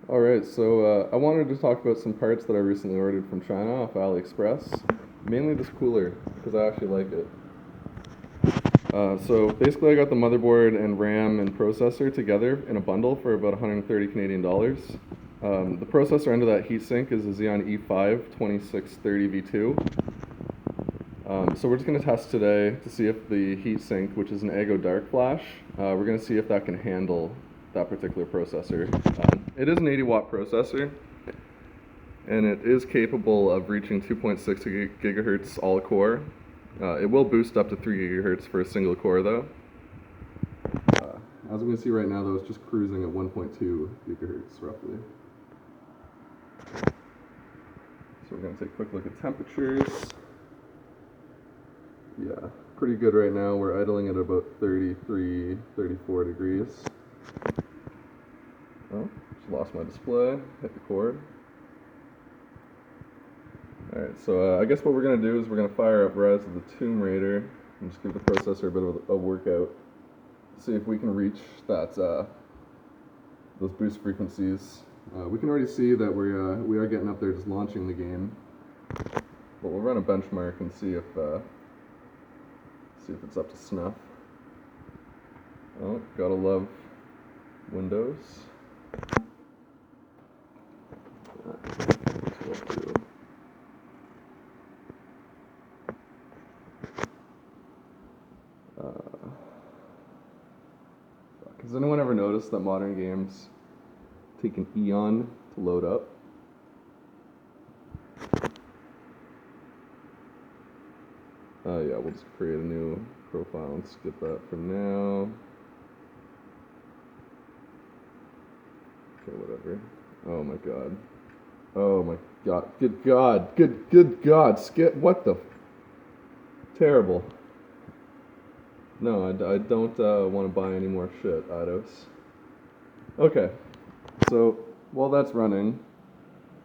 Alright, so I wanted to talk about some parts that I recently ordered from China off AliExpress. Mainly this cooler, because I actually like it. So basically, I got the motherboard and RAM and processor together in a bundle for about 130 Canadian dollars. The processor under that heatsink is a Xeon E5 2630 V2. So we're just going to test today to see if the heatsink, which is an Aigo Darkflash, we're going to see if that can handle that particular processor. It is an 80-watt processor, and it is capable of reaching 2.6 gigahertz all-core. It will boost up to 3 gigahertz for a single core, though. As we can see right now, though, it's just cruising at 1.2 gigahertz, roughly. So we're going to take a quick look at temperatures. Yeah, pretty good right now. We're idling at about 33, 34 degrees. Oh, just lost my display. Hit the cord. Alright, so I guess what we're going to do is we're going to fire up Rise of the Tomb Raider and just give the processor a bit of a workout. See if we can reach that those boost frequencies. We can already see that we are getting up there just launching the game. But we'll run a benchmark and see if it's up to snuff. Oh, gotta love Windows. Has anyone ever noticed that modern games take an eon to load up? Yeah, we'll just create a new profile and skip that for now. Okay, whatever. Oh my god. Oh my god. Good god. Good god. Skip. What the? Terrible. No, I don't want to buy any more shit, Eidos. Okay, so while that's running,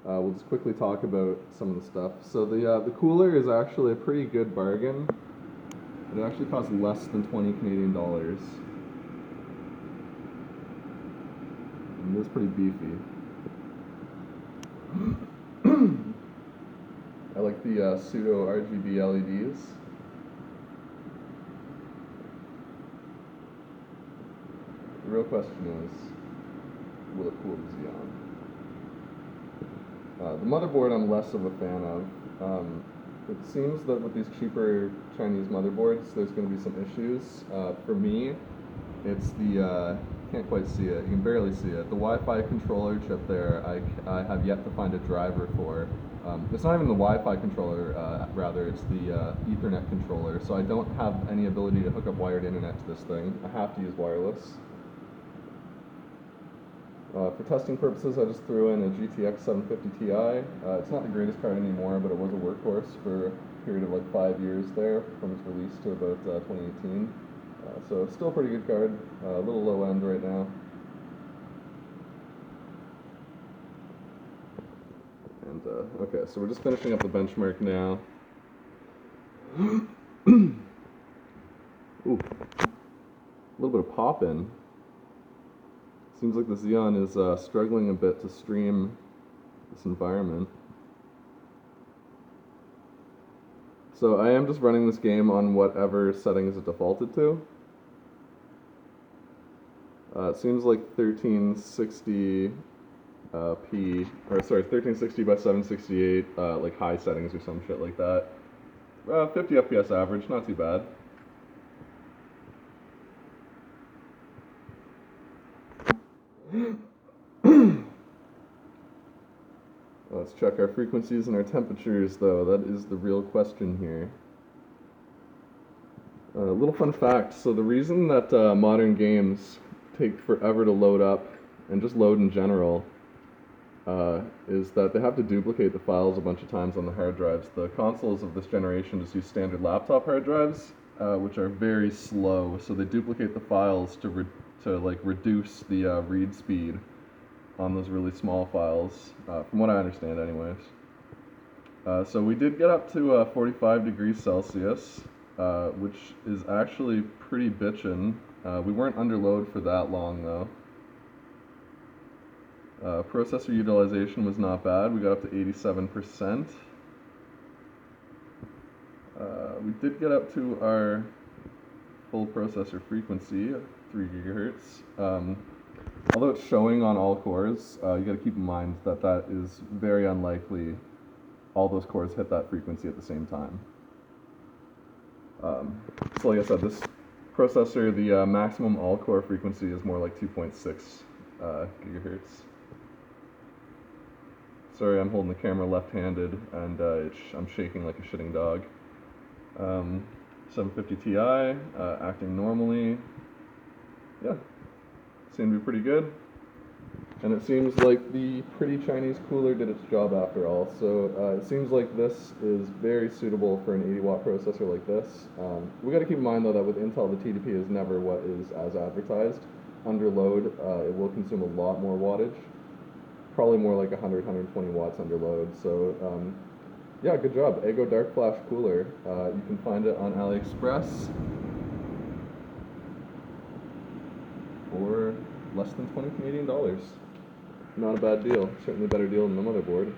we'll just quickly talk about some of the stuff. So the cooler is actually a pretty good bargain. It actually costs less than 20 Canadian dollars. And it is pretty beefy. I like the pseudo RGB LEDs. The real question is, will it cool the Xeon? The motherboard I'm less of a fan of. It seems that with these cheaper Chinese motherboards, there's going to be some issues. For me, it's the, can't quite see it, you can barely see it. The Wi-Fi controller chip there, I have yet to find a driver for. It's not even the Wi-Fi controller, rather, it's the Ethernet controller, so I don't have any ability to hook up wired internet to this thing. I have to use wireless. For testing purposes, I just threw in a GTX 750 Ti. It's not the greatest card anymore, but it was a workhorse for a period of like 5 years there, from its release to about 2018. So still a pretty good card, a little low end right now. And okay, so we're just finishing up the benchmark now. Ooh, a little bit of pop in. Seems like the Xeon is struggling a bit to stream this environment. So I am just running this game on whatever settings it defaulted to. It seems like 1360 or sorry, 1360 by 768, like high settings or some shit like that. 50 FPS average, not too bad. Let's check our frequencies and our temperatures, though. That is the real question here. Little fun fact, so the reason that modern games take forever to load up, and just load in general, is that they have to duplicate the files a bunch of times on the hard drives. The consoles of this generation just use standard laptop hard drives, which are very slow, so they duplicate the files to reduce the read speed on those really small files, from what I understand anyways. So we did get up to 45 degrees Celsius, which is actually pretty bitchin'. We weren't under load for that long though. Processor utilization was not bad. We got up to 87%. We did get up to our full processor frequency of 3 gigahertz. Although it's showing on all cores, you got to keep in mind that that is very unlikely all those cores hit that frequency at the same time. So like I said, this processor, the maximum all-core frequency is more like 2.6 gigahertz. Sorry, I'm holding the camera left-handed, and I'm shaking like a shitting dog. 750 Ti, acting normally. Yeah, seemed to be pretty good. And it seems like the pretty Chinese cooler did its job after all. So it seems like this is very suitable for an 80-watt processor like this. We got to keep in mind though that with Intel, the TDP is never what is as advertised. Under load, it will consume a lot more wattage. Probably more like 100, 120 watts under load. So yeah, good job. Aigo Darkflash cooler. You can find it on AliExpress for less than 20 Canadian dollars. Not a bad deal. Certainly a better deal than the motherboard.